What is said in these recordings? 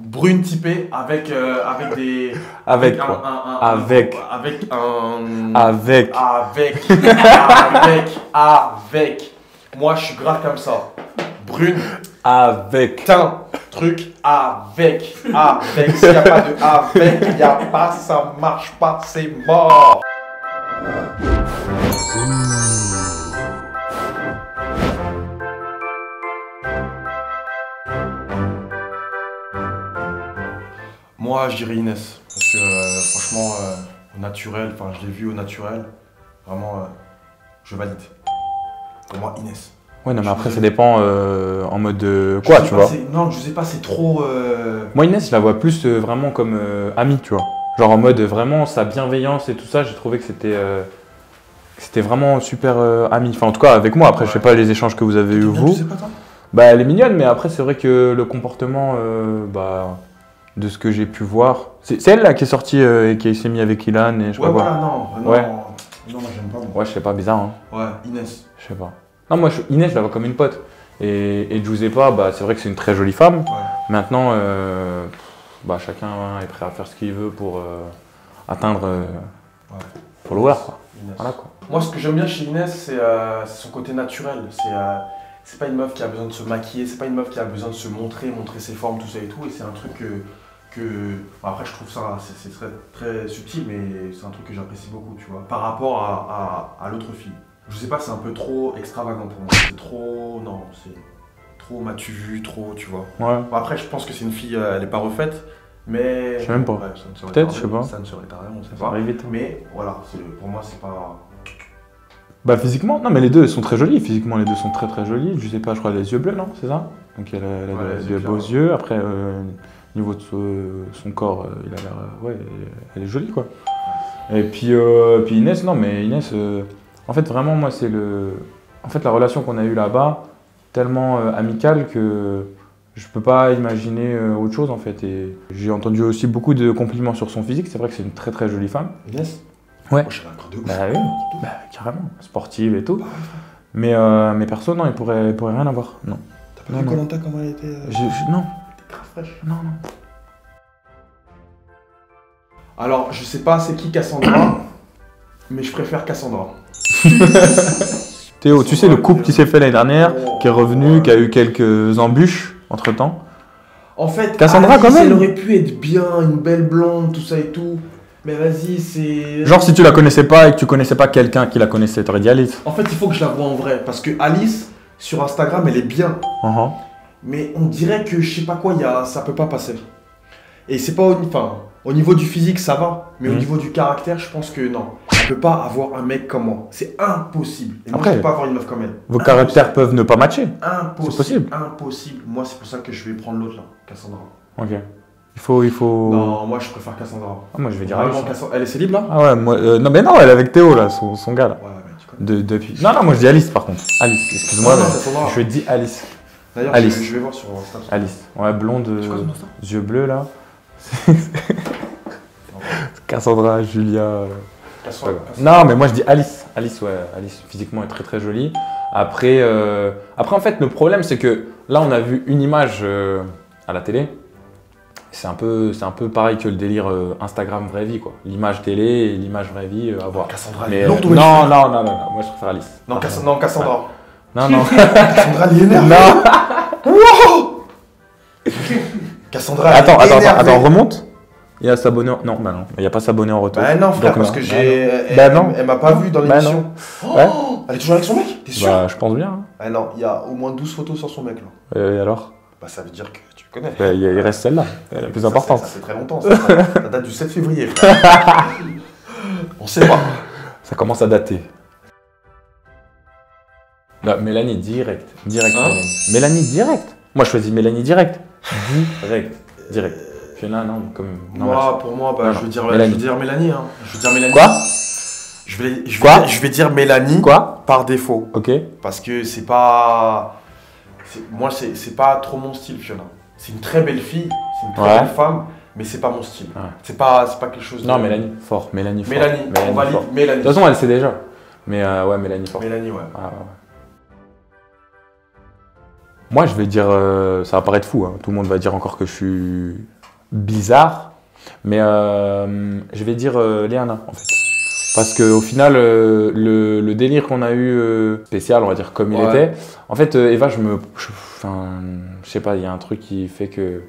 brune typée avec des. Avec un- quoi? un- Avec. Avec un. Avec. Avec. Moi, je suis grave comme ça. Brune, Avec. teint, truc, avec. S'il n'y a pas de avec, il n'y a pas, ça marche pas, c'est mort. Moi, je dirais Inès. Parce que franchement, au naturel, enfin, je l'ai vu au naturel. Vraiment, je valide. Pour moi, Inès. Ouais, non, mais Je après, suis ça dépend en mode quoi, tu vois. Non, je sais pas, c'est trop. Moi, Inès, je la vois plus vraiment comme amie, tu vois. Genre en mode vraiment sa bienveillance et tout ça, j'ai trouvé que c'était vraiment super ami. Enfin, en tout cas, avec moi. Après, je sais pas les échanges que vous avez eu, vous. Tu sais pas, toi? Bah, elle est mignonne, mais après, c'est vrai que le comportement, de ce que j'ai pu voir. C'est elle là qui est sortie et qui s'est mis avec Ilan et je sais Ouais, pas quoi. voilà, non. Ouais. Non, moi, j'aime pas. Moi. Ouais, je sais pas, bizarre, hein. Ouais, Inès. Je sais pas. Non, moi, Inès, je la vois comme une pote. Et Giuseppa, bah, c'est vrai que c'est une très jolie femme. Ouais. Maintenant, chacun est prêt à faire ce qu'il veut pour atteindre follower, quoi. Inès. Voilà, quoi. Moi, ce que j'aime bien chez Inès, c'est son côté naturel. C'est pas une meuf qui a besoin de se maquiller, c'est pas une meuf qui a besoin de se montrer ses formes, tout ça et tout. Et c'est un truc bon, après, je trouve ça, c'est très, très subtil, mais c'est un truc que j'apprécie beaucoup, tu vois. Par rapport à l'autre fille. Je sais pas, c'est un peu trop extravagant pour moi. C'est trop. Non, c'est trop m'as-tu vu, trop, tu vois. Ouais. Bon, après, je pense que c'est une fille, elle est pas refaite, mais. Je sais même pas. Ouais, ça ne serait Peut-être, tardé, je sais pas. Ça ne serait tardé, on sait Ça pas. arrive vite. Mais voilà, pour moi, c'est pas. Bah, physiquement, non, mais les deux sont très jolis. Physiquement, les deux sont très très jolis. Je sais pas, je crois, les yeux bleus, non? C'est ça? Donc, elle a Ouais, des les yeux beaux clairs, yeux. Après, au niveau de son corps, il a l'air. Ouais, elle est jolie, quoi. Et puis Inès, non, mais Inès, en fait, vraiment, moi, c'est En fait, la relation qu'on a eue là-bas, tellement amicale que je peux pas imaginer autre chose, en fait. Et j'ai entendu aussi beaucoup de compliments sur son physique. C'est vrai que c'est une très très jolie femme. Inès? Ouais. Moi, je suis un grand de ouf. Bah oui, bah, carrément. Sportive et tout. Bah, ouais, frère. Mais perso, non, il pourrait rien avoir. Non. T'as pas Non, vu non. Koh-Lanta comment elle était. Non, Elle était grave fraîche. non. Alors, je sais pas c'est qui Cassandra, mais je préfère Cassandra. Théo, tu sais le couple qui s'est fait l'année dernière, qui est revenu, qui a eu quelques embûches entre temps. En fait, Cassandra, Alice, quand même. elle aurait pu être bien, une belle blonde, tout ça et tout. Mais vas-y, c'est. Genre, si tu la connaissais pas et que tu connaissais pas quelqu'un qui la connaissait, t'aurais dit Alice. En fait, il faut que je la vois en vrai. Parce que Alice, sur Instagram, elle est bien. Uh-huh. Mais on dirait que je sais pas quoi, ça peut pas passer. Et c'est pas au niveau du physique, ça va. Mais au niveau du caractère, je pense que non. Elle peut pas avoir un mec comme moi. C'est impossible. Et moi, Après, je peux pas avoir une meuf comme elle. Vos caractères peuvent ne pas matcher. Impossible. C'est possible. Impossible. Moi, c'est pour ça que je vais prendre l'autre là, Cassandra. Ok. Il faut. Non, moi, je préfère Cassandra. Ah, moi, je vais dire Vraiment, Alice. Cassandra. Elle est célib là? Ah ouais, moi. Non, mais non, elle est avec Théo là, son gars là. Ouais, mais tu connais. Depuis. Non, moi je dis Alice par contre. Alice, excuse-moi, Non, mais Cassandra. je dis Alice. D'ailleurs, Alice. je vais voir sur Insta. Alice. Ouais, blonde, C'est quoi son Insta? yeux bleus là. Cassandra, Julia. Cassandra. Non, mais moi je dis Alice. Alice, ouais, Alice physiquement est très très jolie. Après, en fait, le problème c'est que là on a vu une image à la télé. C'est un peu pareil que le délire Instagram vraie vie quoi. L'image télé et l'image vraie vie à voir. Cassandra, Mais, elle est lourde, non, moi je préfère Alice. Non, Cassandra. Non, non. Cassandra, elle est énervée. Non. Wow. Cassandra, elle est Attends, énervée. remonte. Il y a s'abonner. Non, bah non, il n'y a pas s'abonner en retour. Bah non, frère, Donc, parce non. que j'ai. Bah non. Elle m'a pas vu dans Bah l'émission. Oh, Ouais. Elle est toujours avec son mec? T'es sûr? Bah, je pense bien. Hein. Ah non, il y a au moins 12 photos sur son mec là. Et alors Bah ça veut dire que tu connais. bah, il reste celle-là, elle est la plus Ça, importante. Ça fait très longtemps, ça date du 7 février, frère. On sait pas. Ça commence à dater. Là, Mélanie, direct. Direct. Hein Mélanie, direct. Moi, je choisis Mélanie, direct. Direct. Puis là, non, comme. Non, Moi, pour moi, bah, Non, je vais dire Mélanie. Mélanie. Hein. Je vais dire Mélanie. Quoi Quoi je vais dire Mélanie Quoi par défaut. Ok. Parce que c'est pas. Moi, c'est pas trop mon style, Fiona. C'est une très belle fille, c'est une très Ouais. belle femme, mais c'est pas mon style. Ouais. C'est pas quelque chose de. Non, Mélanie, fort. Mélanie, fort. Mélanie, on valide fort. Mélanie. De toute façon, elle sait déjà. Mais ouais, Mélanie, fort. Mélanie, ouais. Ah, ouais. Moi, je vais dire, ça va paraître fou, hein. Tout le monde va dire encore que je suis bizarre, mais je vais dire Léana, en fait. Parce qu'au final, le délire qu'on a eu spécial, on va dire comme il était, en fait, Eva, enfin, je sais pas, il y a un truc qui fait que,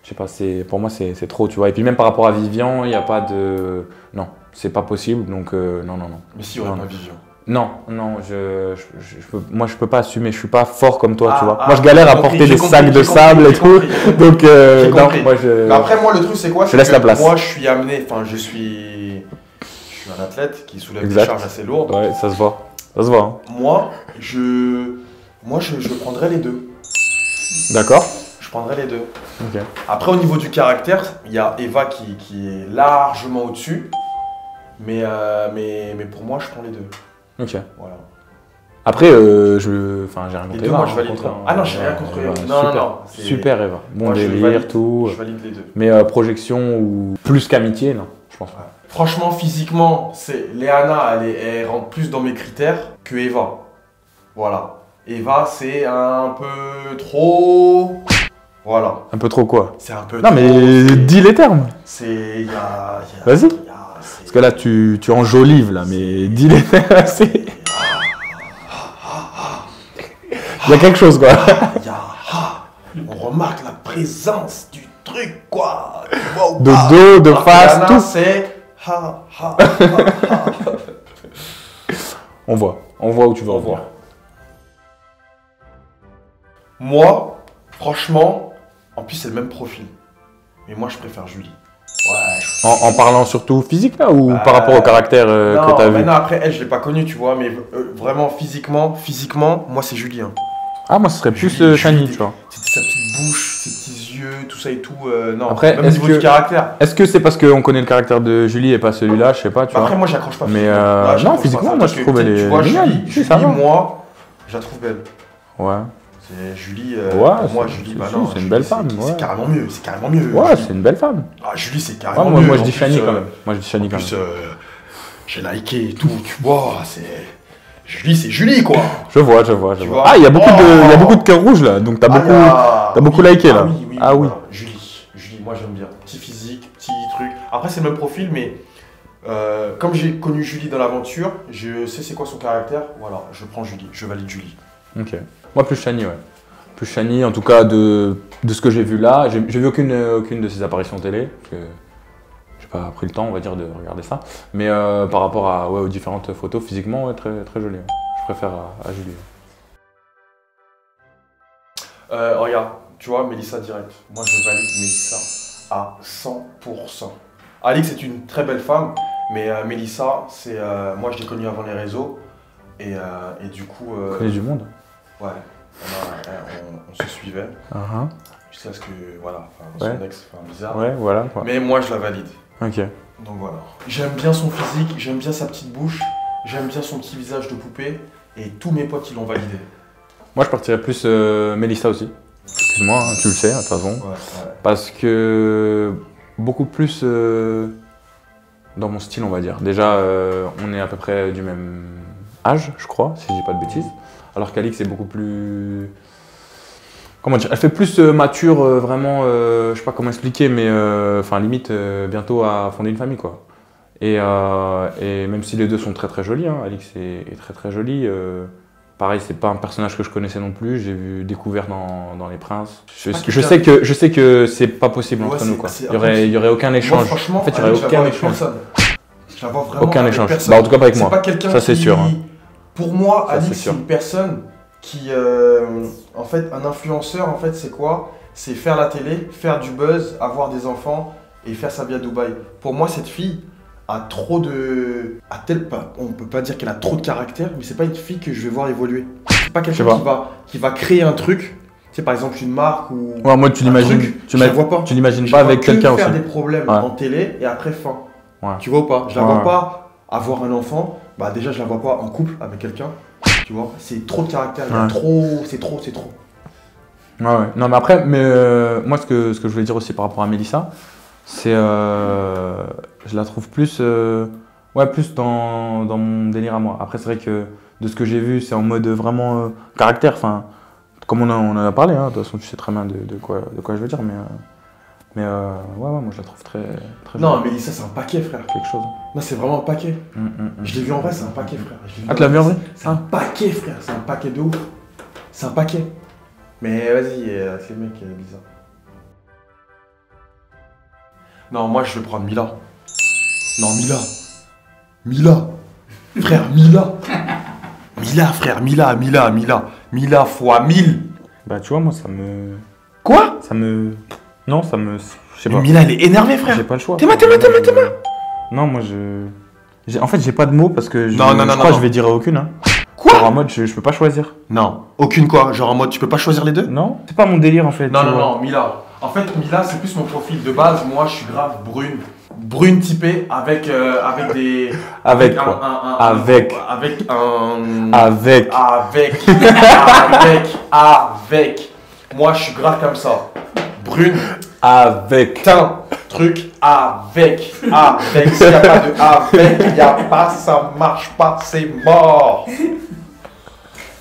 je sais pas, pour moi, c'est trop, tu vois. Et puis même par rapport à Vivian, il n'y a pas de... Non, c'est pas possible, donc non, non, non. Mais s'il n'y aurait pas Vivian. Non, non, moi je peux pas assumer, je suis pas fort comme toi, tu vois. Moi je galère à porter des sacs de sable et tout, donc non, moi Mais après moi le truc c'est quoi? Je laisse la place. Moi je suis amené, enfin je suis un athlète qui soulève des charges assez lourdes. Ouais, ça se voit, ça se voit. Hein. Moi je prendrais les deux. D'accord. Je prendrais les deux. Ok. Après au niveau du caractère, il y a Eva qui est largement au-dessus, mais pour moi je prends les deux. Ok. Voilà. Après, j'ai rien contre Eva. Moi, je valide. Ah non, j'ai rien contre Eva. Non, non. Super Eva. Bon délire, tout. Je valide les deux. Mais projection ou plus qu'amitié, non, je pense pas. Ouais. Franchement, physiquement, Léana, elle rentre plus dans mes critères que Eva. Voilà. Eva, c'est un peu trop. Voilà. Un peu trop quoi? C'est un peu non, trop. Non, mais dis les termes. Vas-y. Parce que là, tu enjolives, là, mais dis les termes. Il y a quelque chose, quoi. On remarque la présence du truc, quoi. De dos, de face, tout. C'est On voit où tu veux en voir. Moi, franchement, en plus c'est le même profil. Mais moi je préfère Julie. Ouais. En parlant surtout physique là ou par rapport au caractère que tu as vu? Non, après elle je l'ai pas connue, tu vois, mais vraiment physiquement, moi c'est Julie. Hein. Ah, moi ce serait plus Chani, tu vois. C'était sa petite bouche, ses petits yeux, tout ça et tout. Non, après, même au niveau du caractère. Est-ce que c'est parce qu'on connaît le caractère de Julie et pas celui-là? Je sais pas, tu vois. Après, moi j'accroche pas. Mais non, physiquement, moi je trouve elle est mignonne. Julie, moi, je la trouve belle. Ouais. C'est Julie, pour moi Julie, bah non. C'est une belle femme. C'est carrément mieux, Ouais, c'est une belle femme. Ah, Julie, c'est carrément mieux. Moi je dis Chani quand même. Moi je dis Chani quand même. J'ai liké et tout, tu vois, c'est. Julie, c'est Julie, quoi. Je vois. Ah, il y a beaucoup de cœurs rouges là, donc t'as beaucoup liké là. Oui. Voilà. Julie, moi j'aime bien. Petit physique, petit truc. Après, c'est le même profil, mais comme j'ai connu Julie dans l'aventure, je sais c'est quoi son caractère. Voilà, je prends Julie, je valide Julie. Ok. Moi, plus Chani, ouais. Plus Chani, en tout cas, de ce que j'ai vu là. J'ai vu aucune de ses apparitions télé, parce que j'ai pas pris le temps, on va dire, de regarder ça. Mais par rapport aux différentes photos, physiquement, ouais, très, très jolie. Ouais. Je préfère à Julie. Regarde, tu vois, Mélissa direct. Moi, je valide Mélissa à 100%. Alix est une très belle femme, mais Mélissa, moi, je l'ai connue avant les réseaux. Et du coup... Connais du monde. Ouais, on se suivait. Jusqu'à ce que, voilà, son ex fait un bizarre. Ouais, voilà. Quoi. Mais moi, je la valide. Ok. Donc voilà. J'aime bien son physique, j'aime bien sa petite bouche, j'aime bien son petit visage de poupée. Et tous mes potes, ils l'ont validé. Moi, je partirais plus Mélissa aussi. Excuse-moi, hein, tu le sais, de toute façon. Ouais. Parce que beaucoup plus dans mon style, on va dire. Déjà, on est à peu près du même âge, je crois, si je dis pas de bêtises. Alors qu'Alix est beaucoup plus... Comment dire? Elle fait plus mature, vraiment, je sais pas comment expliquer, mais limite bientôt à fonder une famille, quoi. Et même si les deux sont très très jolis, hein, Alix est très très jolie. Pareil, c'est pas un personnage que je connaissais non plus. J'ai découvert dans Les Princes. Je sais que c'est pas possible entre nous, quoi. Il y aurait aucun échange. Moi, franchement, en fait, il y aurait aucun échange. Je la vois vraiment aucun échange. Personne. Bah, en tout cas pas avec moi. Pas quelqu'un ça c'est sûr. Hein. Pour moi, Alix c'est une personne qui, en fait, un influenceur, en fait, c'est quoi? C'est faire la télé, faire du buzz, avoir des enfants et faire sa vie à Dubaï. Pour moi, cette fille a trop de... On peut pas dire qu'elle a trop de caractère, mais c'est pas une fille que je vais voir évoluer. C'est pas quelqu'un qui va créer un truc, tu sais, par exemple une marque ou... Ouais, moi tu l'imagines, tu l'imagines pas avec quelqu'un aussi. Faire des problèmes en télé et après fin. Ouais. Tu vois ou pas? Je la vois pas avoir un enfant, bah déjà je la vois pas en couple avec quelqu'un, tu vois. C'est trop de caractère, c'est trop. Ouais. Non mais après, moi ce que je voulais dire aussi par rapport à Mélissa, c'est je la trouve plus dans mon délire à moi. Après c'est vrai que de ce que j'ai vu, c'est en mode vraiment caractère, enfin Comme on en a parlé, hein, de toute façon, tu sais très bien de quoi je veux dire, mais ouais, moi je la trouve très Non, jolie. Mélissa, c'est un paquet, frère. Quelque chose. Non, c'est vraiment un paquet. Mm. Je l'ai vu en vrai, c'est un paquet, frère. Ah, tu l'as vu en vrai? C'est un paquet, frère. C'est un paquet de ouf. C'est un paquet. Mais vas-y, avec les mecs, bizarre. Non, moi, je vais prendre Mila. Non, Mila. Mila. Frère, Mila. Mila, frère, Mila. Mila fois 1000. Bah, tu vois, moi ça me. Quoi? Non, ça me. Je sais Mais pas. Mila, elle est énervée, frère. J'ai pas le choix. T'es moi. Non, moi En fait, j'ai pas de mots parce que je Non. crois que je vais dire aucune. Hein. Quoi? Genre en mode, je peux pas choisir. Non, aucune quoi? Genre en mode, tu peux pas choisir les deux? Non, c'est pas mon délire en fait. tu vois. Non, Mila. En fait, Mila, c'est plus mon profil de base. Moi, je suis grave brune. Brune typée avec des. Avec un- quoi? un- Avec. Avec un. Avec. Avec. Moi, je suis grave comme ça. Brune, Avec. teint, truc, avec. S'il n'y a pas de avec, il n'y a pas, ça marche pas, c'est mort.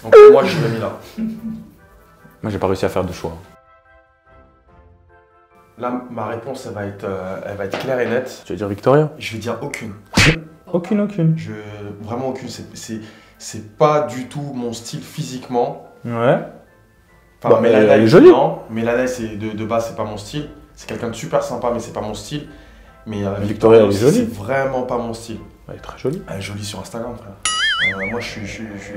Donc, moi, je l'ai mis là. Moi, j'ai pas réussi à faire de choix. Là, ma réponse, elle va être claire et nette. Tu veux dire Victoria? Je vais dire aucune. Aucune. Vraiment aucune. C'est pas du tout mon style physiquement. Ouais. Enfin, Bah, Mélana, elle est jolie. Non, Mélana, de base, c'est pas mon style. C'est quelqu'un de super sympa, mais c'est pas mon style. Mais Victoria, elle est jolie. c'est vraiment pas mon style. Elle est très jolie. Elle est jolie sur Instagram, frère. Moi, je suis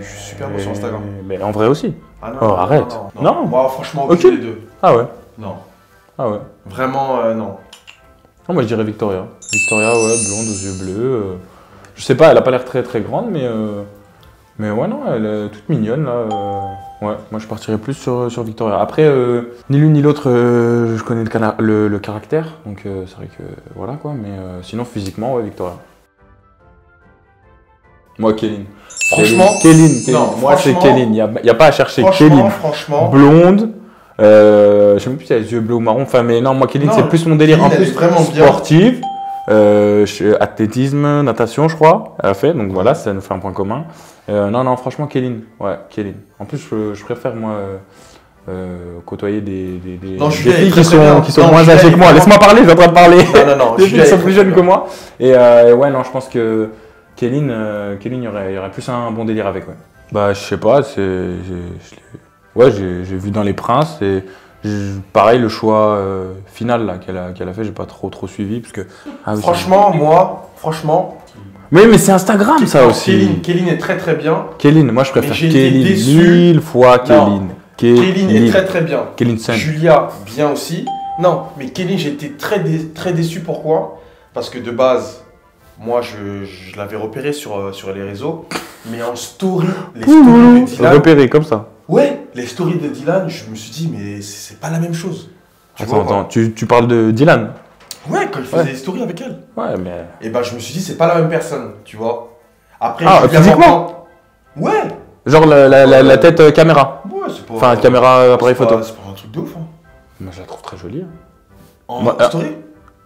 super beau sur Instagram. Mais en vrai aussi. Ah non, Oh, non, arrête. Non. Moi, franchement, aucune Aucune. des deux. Ah ouais. Non. Ah ouais. Vraiment, non. Non, moi je dirais Victoria. Victoria, ouais, blonde aux yeux bleus. Je sais pas, elle a pas l'air très grande, mais ouais, non, elle est toute mignonne là. Ouais, moi je partirais plus sur Victoria. Après, ni l'une ni l'autre, je connais le caractère, donc c'est vrai que voilà quoi, mais sinon physiquement, ouais, Victoria. Moi, Kéline. Franchement, Kéline. non, Moi c'est franchement- Kéline, y a pas à chercher. Kéline. Franchement, Blonde. Je sais même plus si elle a les yeux bleus ou marron. Enfin, mais non, moi, Kéline, Non, c'est plus mon délire. Kéline, En elle plus, est vraiment bien. sportive. Athlétisme, natation, je crois, elle a fait. Donc voilà, ça nous fait un point commun. Non, franchement, Kéline. Ouais, Kéline. En plus, je préfère, moi, côtoyer des Non, Julia est filles très, très bien. qui sont Non, moins Julia âgées est que moi. vraiment- Laisse-moi parler, je suis en train de parler. Non, Des filles Julia qui est sont très, plus très jeunes bien. que moi. Et ouais, non, je pense que Kéline, il y aurait plus un bon délire avec, ouais. Bah, je sais pas, j'ai vu dans Les Princes et pareil, le choix final là, qu'elle a fait, j'ai pas trop suivi parce que. Ah oui, Franchement, mais c'est Instagram ça non, aussi. Kéline est très très bien. Kéline, moi je préfère j'ai été Kéline déçu. 1000 fois Non. Kéline. Kéline est très très bien. Kéline Sen. Julia, bien aussi. Non, mais Kéline, j'ai été très déçu. Pourquoi? Parce que de base, moi, je l'avais repéré sur les réseaux. Mais en story, les stories de Dylan... Repéré comme ça. Ouais, les stories de Dylan, je me suis dit, mais c'est pas la même chose. Tu vois, Attends, tu parles de Dylan? Ouais, quand il faisait Ouais. des stories avec elle. Ouais, mais. Et ben, je me suis dit, c'est pas la même personne, tu vois. Après, Ah, Julia physiquement Morgan- Ouais. Genre la tête caméra. Ouais, c'est pas... Enfin, caméra appareil c'est pas- photo. C'est pas un truc de ouf, hein. Moi je la trouve très jolie. Hein. En Moi, story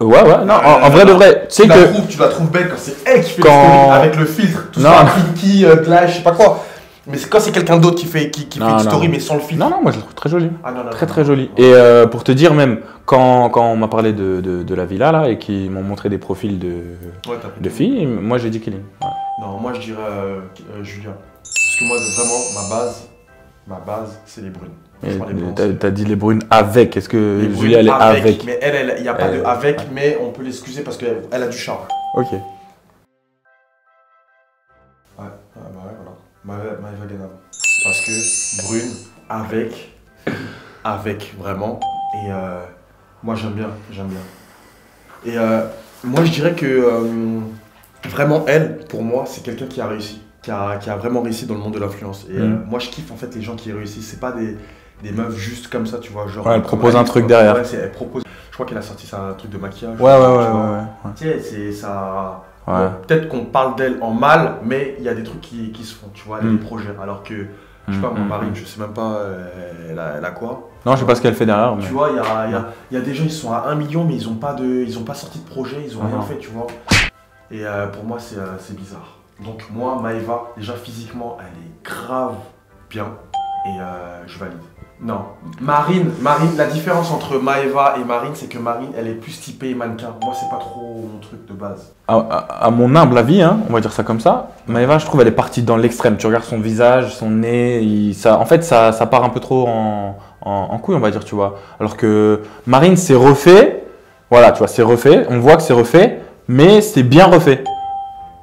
Ouais, non, en vrai de vrai. Tu sais que. Tu la trouves belle quand c'est elle qui fait Quand- les stories avec le filtre, tout Non. ça, Pinky, Clash, je sais pas quoi. Mais c'est quand c'est quelqu'un d'autre qui fait Non, une story non. mais sans le filtre. Non, moi je la trouve très jolie. Ah, non, Très jolie. non. Et pour te dire même, quand on m'a parlé de la villa là et qu'ils m'ont montré des profils Ouais, t'as pris de filles, moi j'ai dit Kéline. Ouais. Non, moi je dirais Julia. Parce que moi, vraiment, ma base, c'est les brunes. Mais Franchement, les blondes, t'as dit les brunes avec. Est-ce que les brunes Julia elle est avec? Mais elle, il n'y a pas de Elle- avec, ouais. mais on peut l'excuser parce qu'elle a du charme. Ok. Ouais, bah ouais, voilà. Maëva Guénam. Parce que brune, avec, vraiment. Et moi j'aime bien. Et moi je dirais que vraiment elle, pour moi, c'est quelqu'un qui a réussi. Qui a vraiment réussi dans le monde de l'influence. Et moi je kiffe en fait les gens qui réussissent. C'est pas des meufs juste comme ça, tu vois. Genre, Ouais, elle comme propose un Alice, truc quoi. derrière. Ouais, elle propose. Je crois qu'elle a sorti un truc de maquillage. Ouais. tu vois. Tu sais, c'est ça. Ouais. Bon, peut-être qu'on parle d'elle en mal, mais il y a des trucs qui se font, tu vois, il y a des projets. Alors que, je sais pas, mon mari, je sais même pas, elle a quoi. Non, je sais pas ce qu'elle fait derrière. Mais... Tu vois, il y a des gens, ils sont à 1 million, mais ils ont pas sorti de projet, ils ont rien fait, tu vois. Et pour moi, c'est bizarre. Donc moi, Maëva, déjà physiquement, elle est grave bien, et je valide. Non. Marine, la différence entre Maëva et Marine, c'est que Marine, elle est plus typée mannequin. Moi, c'est pas trop mon truc de base. À mon humble avis, hein, on va dire ça comme ça, Maëva, je trouve, elle est partie dans l'extrême. Tu regardes son visage, son nez, en fait, ça part un peu trop en couille, on va dire, tu vois. Alors que Marine, c'est refait, voilà, tu vois, c'est refait, on voit que c'est refait, mais c'est bien refait.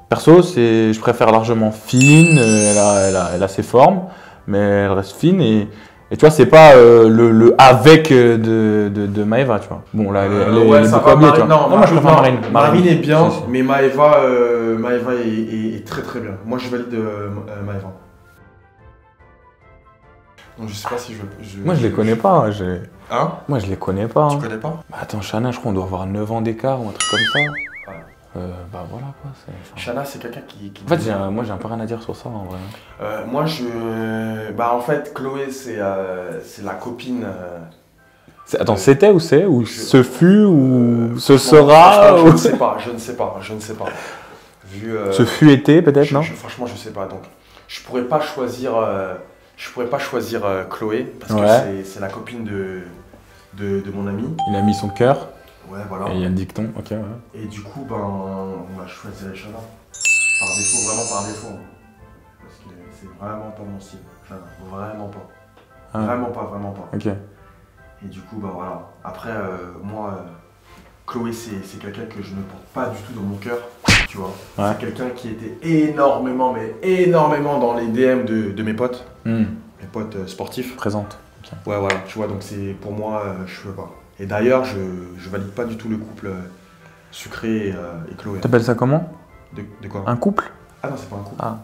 Perso, je préfère largement fine, elle a ses formes, mais elle reste fine et tu vois, c'est pas le avec de Maëva, tu vois. Bon, là, elle ouais, est ça beaucoup va, habillée, tu vois. non, Moi, je préfère Marine. Marine est bien, Si, si. mais Maëva est très très bien. Moi, je valide Maëva. Donc, je sais pas si Moi, je les connais pas. Hein? Moi, je les connais pas. Tu Hein. connais pas? Bah, attends, Shana, je crois qu'on doit avoir 9 ans d'écart ou un truc comme ça. Ouais. Bah voilà quoi. Shana, c'est quelqu'un qui... En fait, moi, j'ai un peu rien à dire sur ça en vrai. Moi, bah, en fait, Chloé, c'est la copine... Attends, c'était ou c'est? Ou ce fut? Ou ce franchement, sera? je ne sais pas, je ne sais pas. Vu, Ce fut été peut-être, non? Franchement, je sais pas. Donc, je pourrais pas choisir Chloé parce Ouais. que c'est la copine de mon ami. Il a mis son cœur Ouais, voilà. et il y a le dicton. Ok, ouais. Et du coup, ben, moi, je choisirais Shana. Par défaut, vraiment par défaut. Hein. Parce que c'est vraiment pas mon style. Shana, vraiment pas. Ah. Vraiment pas. Ok. Et du coup, ben voilà. Après, moi, Chloé, c'est quelqu'un que je ne porte pas du tout dans mon cœur. Tu vois. Ouais. C'est quelqu'un qui était énormément dans les DM de mes potes. Mes potes sportifs. Présente. Ok. Ouais, voilà. Tu vois, donc c'est pour moi, je peux pas. Et d'ailleurs, je valide pas du tout le couple Sucré et Chloé. T'appelles ça comment? De quoi? Un couple? Ah non, c'est pas un couple. Ah.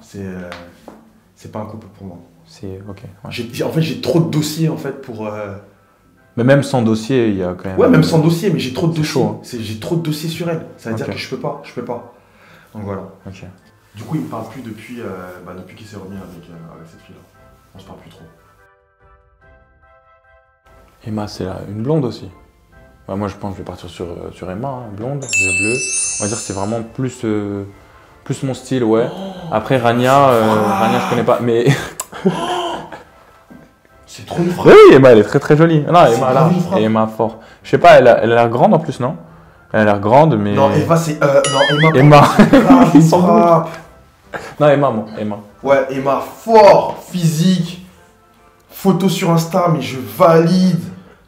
C'est pas un couple pour moi. C'est ok. Ouais. En fait, j'ai trop de dossiers en fait pour. Mais même sans dossier, il y a quand même. Ouais, même sans dossier, mais j'ai trop de C'est dossiers. chaud, hein. J'ai trop de dossiers sur elle. Ça veut dire Ok. que je peux pas. Donc voilà. Ok. Du coup, il me parle plus depuis qu'il s'est remis avec cette fille-là. On se parle plus trop. Emma, c'est une blonde aussi. Bah, moi, je pense que je vais partir sur Emma, hein, blonde, yeux bleus. On va dire que c'est vraiment plus mon style, ouais. Après, Rania, je connais pas, mais. C'est trop une frappe. Oui, Emma, elle est très très jolie. Non, C'est Emma, là, grave une frappe. et Emma, fort. Je sais pas, elle a l'air grande en plus, non? Elle a l'air grande, mais. Non, Eva, c'est. Non, Emma. Emma. C'est grave une Ils sont frappe. Non, Emma, moi, Emma. Ouais, Emma, fort, physique, photo sur Insta, mais je valide.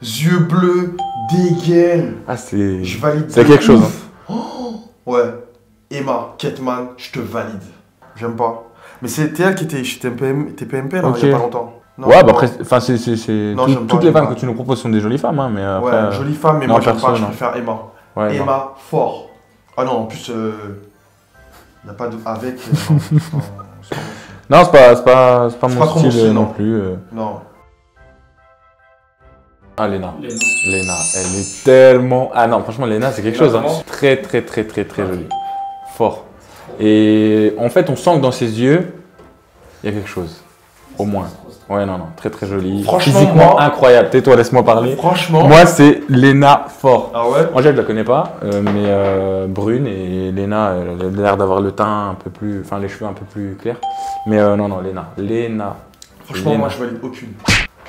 Yeux bleus, dégaine. Ah, c'est. Je valide. C'est de quelque chose, ouf. Oh, ouais, Emma, Ketman, je te valide. J'aime pas. Mais c'était elle qui était chez TPMP là, Ok. il y a pas longtemps. Non, Ouais, bah non. après, enfin, Non, j'aime pas, toutes les j'aime femmes pas. que tu nous proposes sont des jolies femmes, hein, mais après. Ouais, jolie femme, mais non, moi j'aime perso, pas, je non. préfère Emma. Ouais, non. Emma, fort. Ah non, en plus, il n'y a pas de avec. Non, c'est pas mon pas trop mon style style, non non. plus. Non. Ah, Léna. Léna, elle est tellement. Ah non, franchement, Léna, c'est quelque chose. Hein. Vraiment. Très, très, très, très, très jolie. Fort. Et en fait, on sent que dans ses yeux, il y a quelque chose. Au moins. Ouais, non, très, très jolie. Franchement, Physiquement moi- incroyable. Tais-toi, laisse-moi parler. Franchement. Moi, c'est Léna fort. Ah ouais? Angèle, je la connais pas, mais brune et Léna, elle a l'air d'avoir le teint un peu plus. Enfin, les cheveux un peu plus clairs. Mais non, Léna. Franchement, Léna. moi je valide aucune.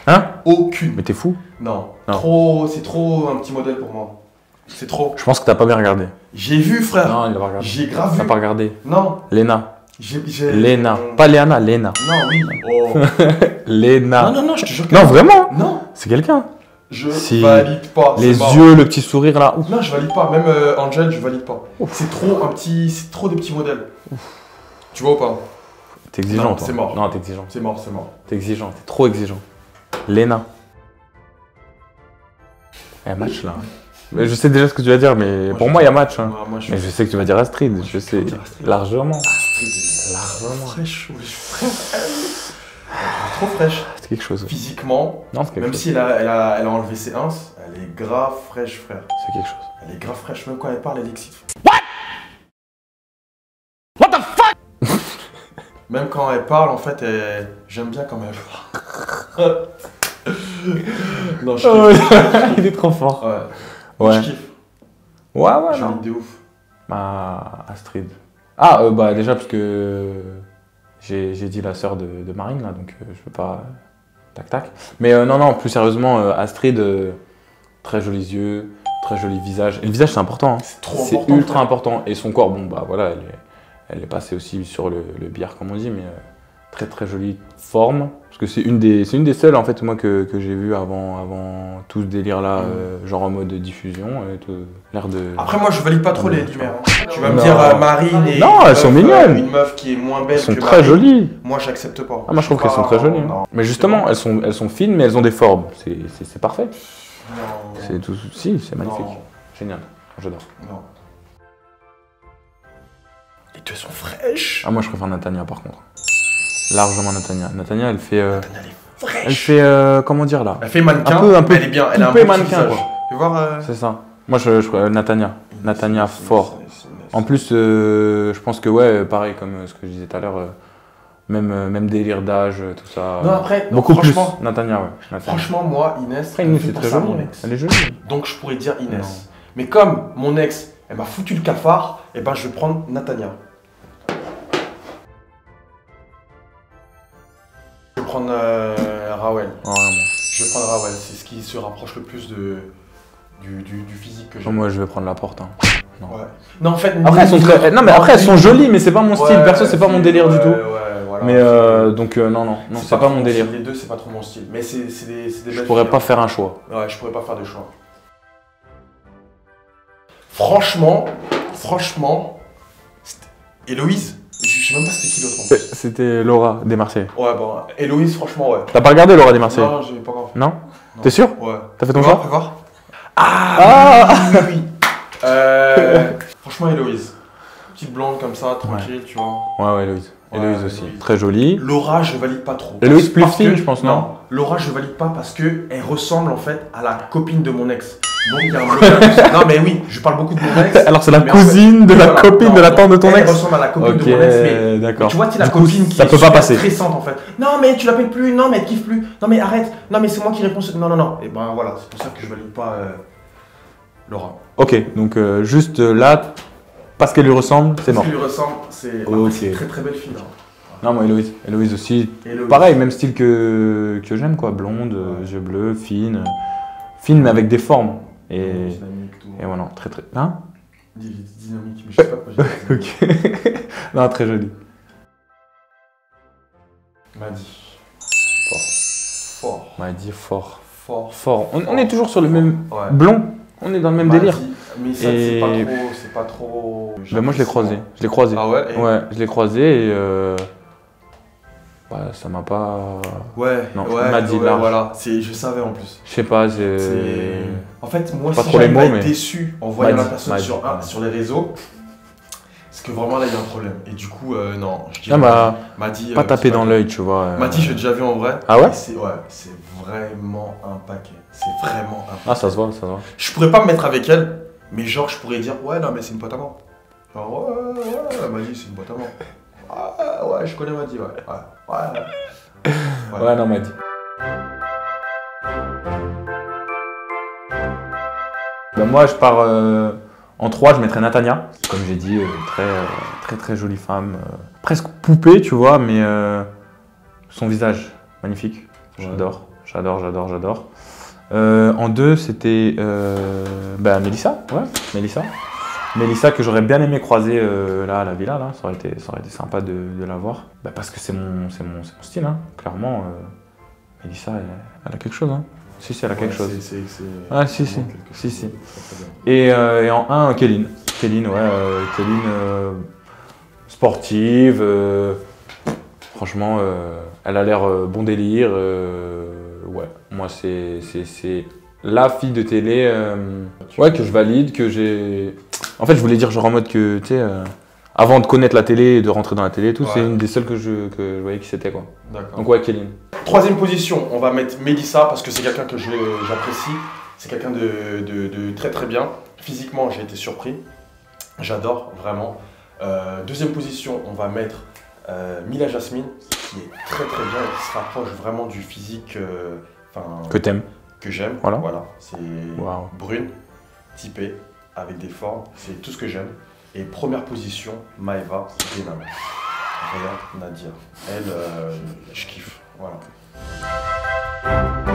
Hein? Aucune. Mais t'es fou? Non. Non. C'est trop un petit modèle pour moi. C'est trop. Je pense que t'as pas bien regardé. J'ai vu, frère. Non, il a pas regardé. J'ai grave T'as vu. pas regardé. Non. Léna. J'ai. Léna. Pas Léana, Léna. Non, oui. Oh. Léna. Non, je te jure que. Non, vraiment? Non. C'est quelqu'un. Je Si. valide pas. Les c'est mort. yeux, le petit sourire là. Ouf. Non, je valide pas. Même Angel, je valide pas. C'est trop des petits modèles. Tu vois ou pas? T'es exigeant, Non, toi. c'est mort. Non, t'es exigeant. C'est mort. T'es exigeant. T'es trop exigeant. Léna. Il y a match là. Mais je sais déjà ce que tu vas dire, mais pour moi, il y a match. Hein. Moi, je Mais je sais que tu vas dire Astrid. Je sais. dire Astrid. Largement. Largement. Fraîche. Trop fraîche. C'est quelque chose. Physiquement, Non, c'est quelque même chose. si elle a enlevé ses ins, elle est grave fraîche, frère. C'est quelque chose. Elle est grave fraîche, même quand elle parle, elle excite. What the fuck? Même quand elle parle, en fait, j'aime bien quand elle parle. Non, je kiffe. Il est trop fort. Ouais. Ouais. Je kiffe. Ouais, J'ai non. envie de ouf. Astrid. Ah, bah déjà, parce que j'ai dit la sœur de Marine, là, donc je peux pas tac tac. Mais non, non, plus sérieusement, Astrid, très jolis yeux, très joli visage. Et le visage, c'est important. Hein. C'est trop C'est important. ultra important. Et son corps, bon, bah voilà, elle est passée aussi sur le billard, comme on dit, mais très très jolie forme. Parce que c'est une des seules, en fait, moi, que j'ai vu avant tout ce délire-là, genre en mode diffusion, l'air de... Après, moi, je valide pas trop les lumières. Hein. Tu vas me Non. dire Marine et Non, elles sont mignonnes. Une meuf qui est moins belle Elles sont que très Marine. jolies. Moi, j'accepte pas. Ah, moi, je trouve qu'elles sont très jolies. Hein. Mais justement, elles sont fines, mais elles ont des formes. C'est parfait. Non. C'est tout. Si, c'est magnifique. Non. Génial. J'adore. Non. Les deux sont fraîches. Ah, moi, je préfère Natania, par contre. Largement Natania. Natania, elle fait... Elle est fraîche. Elle fait... comment dire, là? Elle fait mannequin, un peu mais elle est bien. Elle a un poupée bon mannequin, visage. quoi. Tu veux voir C'est ça. Moi, je Natania. Natania, fort. En plus, je pense que, ouais, pareil, comme ce que je disais tout à l'heure, même délire d'âge, tout ça. Non, après, beaucoup plus. franchement, Natania, ouais. Natania. franchement, moi, Inès, Après, elle me Inès, fait c'est très penser à joli. mon hein. ex. Elle est jolie. Donc, je pourrais dire Inès. Non. Mais comme mon ex, elle m'a foutu le cafard, et ben, je vais prendre Natania. Je vais prendre Rawel. Oh, vraiment. Je vais prendre Rawel. C'est ce qui se rapproche le plus du physique que j'ai. Moi, je vais prendre la porte. Hein. Non. Ouais. Non, en fait, Après, elles sont très... Non, mais après, elles sont jolies, mais c'est pas mon style. Ouais, Perso, c'est pas mon délire du tout. Ouais, voilà. Mais donc, non, c'est pas mon délire. Les deux, c'est pas trop mon style. Mais c'est des Je belles pourrais filles, pas hein. faire un choix. Ouais, je pourrais pas faire de choix. Franchement, Héloïse, je sais même pas c'était qui l'autre en plus. C'était Laura des Marseillais. Ouais, bon, Héloïse, franchement, ouais. T'as pas regardé Laura des Marseillais? Non, j'ai pas encore fait. Non? Non. T'es sûr? Ouais. T'as fait ton Fais voir, choix? fais voir. Ah Oui. Franchement, Héloïse. Petite blonde comme ça, tranquille, tu vois. Ouais, Héloïse. Ouais, Héloïse aussi. Héloïse. Très jolie. Laura, je valide pas trop. Héloïse plus Parce fine, que- je pense, non? Laura, je valide pas parce que elle ressemble en fait à la copine de mon ex. Donc il y a un blocage. Non, mais oui, je parle beaucoup de mon ex. Alors, c'est la mais en fait- cousine de la Voilà, copine non, de la non, tante de ton elle ex? ressemble à la copine Ok, de mon ex, mais d'accord. tu vois, tu la Du coup, copine qui ça est peut pas super passer. stressante en fait. Non, mais tu l'appelles plus, non, mais elle kiffe plus. Non, mais arrête. Non, mais c'est moi qui réponds. Non. Et ben voilà, c'est pour ça que je valide pas Laura. Ok, donc juste là, parce qu'elle lui ressemble, c'est Ce mort. qui lui ressemble, c'est Ok. c'est une très très belle fille. Hein. Non, moi, Héloïse. Héloïse aussi. Héloïse. Pareil, même style que j'aime, quoi. Blonde, yeux bleus, fine. Fine, mais avec des formes. Et Dynamique, tout. voilà, très très. Hein? Dynamique, mais je sais pas quoi j'ai dit. Ok. Non, très jolie. M'a dit. Fort. Fort. M'a dit fort. Fort. Fort. On est toujours sur le même. Ouais. Blond. On est dans le même M'a délire. dit, mais ça, Et- c'est pas trop. Ben, moi, je l'ai croisé. Je l'ai croisé. Ah ouais? Ouais, je l'ai croisé et. Ça m'a pas. Ouais, Non, ouais, m'a dit ouais, large. voilà. Je savais en plus. Je sais pas, En fait, moi, Pas si trop les j'arrive mots, à être mais- déçu en voyant M'a la dit, personne m'a sur, dit. sur les réseaux, c'est que vraiment là, il y a un problème. Et du coup, non. Je Non, bah, m'a dit. pas taper dans l'œil. l'œil, tu vois. M'a dit, j'ai déjà vu en vrai. Ah ouais? Et c'est vraiment un paquet. C'est vraiment un paquet. Ah, ça se voit, ça se voit. Je pourrais pas me mettre avec elle, mais genre, je pourrais dire, ouais, non, mais c'est une pote à moi. Genre, ouais, elle m'a dit, c'est une pote à moi. Ah, ouais, je connais m'a dit, ouais. Ouais, non, m'a dit. Ben, moi, je pars en 3, je mettrais Natania. Comme j'ai dit, très jolie femme. Presque poupée, tu vois, mais son visage, magnifique. J'adore. En 2, c'était Mélissa. Ouais, Mélissa. Mélissa que j'aurais bien aimé croiser là à la villa, là. Ça aurait été sympa de la voir. Bah, parce que c'est mon style, hein. Clairement. Mélissa, elle a quelque chose, hein. Si, elle a quelque chose. Ah, si. Et en 1, Kéline. Kéline, sportive. Franchement, elle a l'air bon délire. Ouais, moi, c'est la fille de télé que je valide, que j'ai... En fait, je voulais dire genre en mode que, tu sais, avant de connaître la télé et de rentrer dans la télé et tout, c'est une des seules que je voyais qui c'était, quoi. D'accord. Donc ouais, Kéline. Troisième position, on va mettre Mélissa parce que c'est quelqu'un que j'apprécie. C'est quelqu'un de très très bien. Physiquement, j'ai été surpris. J'adore, vraiment. Deuxième position, on va mettre Mila Jasmine, qui est très très bien et qui se rapproche vraiment du physique Que t'aimes. que j'aime. Voilà. C'est Waouh. brune, typée, avec des formes. C'est tout ce que j'aime. Et première position, Maëva Benam. Rien à dire. Elle, je kiffe. Voilà. ciao.